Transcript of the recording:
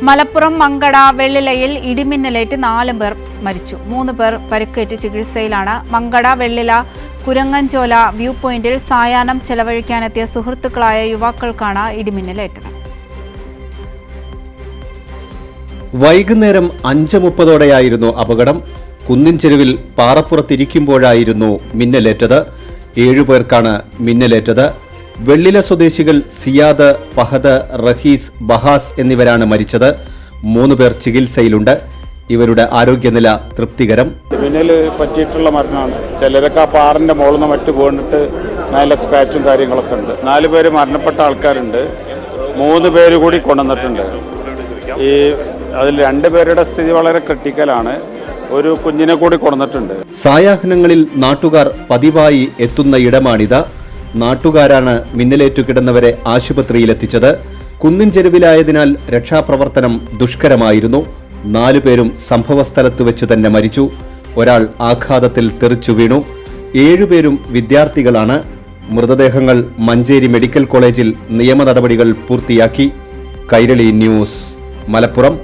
മലപ്പുറം മങ്കട വെള്ളിലയിൽ ഇടിമിന്നലേറ്റ് 4 പേർ മരിച്ചു. 3 പേർ പരിക്കേറ്റ് ചികിത്സയിലാണ്. മങ്കട വെള്ളില കുരങ്ങഞ്ചോല വ്യൂ പോയിന്റിൽ സായാഹ്നം ചെലവഴിക്കാനെത്തിയ സുഹൃത്തുക്കളായ യുവാക്കൾക്കാണ് ഇടിമിന്നലേറ്റത്. വൈകുന്നേരം 5:30ഓടെയായിരുന്നു അപകടം. കുന്നിൻ ചെരുവിൽ പാറപ്പുറത്തിരിക്കുമ്പോഴായിരുന്നു മിന്നലേറ്റത്. 7 പേർക്കാണ് മിന്നലേറ്റത്. വെള്ളില സ്വദേശികൾ സിയാദ്, ഫഹദ്, റഹീസ്, ബഹാസ് എന്നിവരാണ് മരിച്ചത്. 3 പേർ ചികിത്സയിലുണ്ട്. ഇവരുടെ ആരോഗ്യനില തൃപ്തികരം. മിന്നൽ പറ്റിയിട്ടുള്ള മരണമാണ്. ചിലരൊക്കെ ആ പാറിന്റെ മുകളിൽ നിന്ന് മറ്റു വീണിട്ട് നല്ല സ്ക്രാച്ചും കാര്യങ്ങളൊക്കെ ഉണ്ട്. 4 പേര് മരണപ്പെട്ട ആൾക്കാരുണ്ട്. 3 പേര് കൂടി കൊണ്ടുവന്നിട്ടുണ്ട്. അതിൽ 2 പേരുടെ സ്ഥിതി വളരെ ക്രിട്ടിക്കലാണ്. ഒരു കുഞ്ഞിനെ കൂടി കൊണ്ടുവന്നിട്ടുണ്ട്. സായാഹ്നങ്ങളിൽ നാട്ടുകാർ പതിവായി എത്തുന്ന ഇടമാണിത്. നാട്ടുകാരാണ് മിന്നലേറ്റു കിടന്നവരെ ആശുപത്രിയിലെത്തിച്ചത്. കുന്നിൻ ചെരുവിലായതിനാൽ രക്ഷാപ്രവർത്തനം ദുഷ്കരമായിരുന്നു. 4 പേരും സംഭവസ്ഥലത്ത് വെച്ച് തന്നെ മരിച്ചു. ഒരാൾ ആഘാതത്തിൽ തെറിച്ചു വീണു. 7 പേരും വിദ്യാർത്ഥികളാണ്. മൃതദേഹങ്ങൾ മഞ്ചേരി മെഡിക്കൽ കോളേജിൽ നിയമ നടപടികൾ പൂർത്തിയാക്കി. കൈരളി ന്യൂസ്, മലപ്പുറം.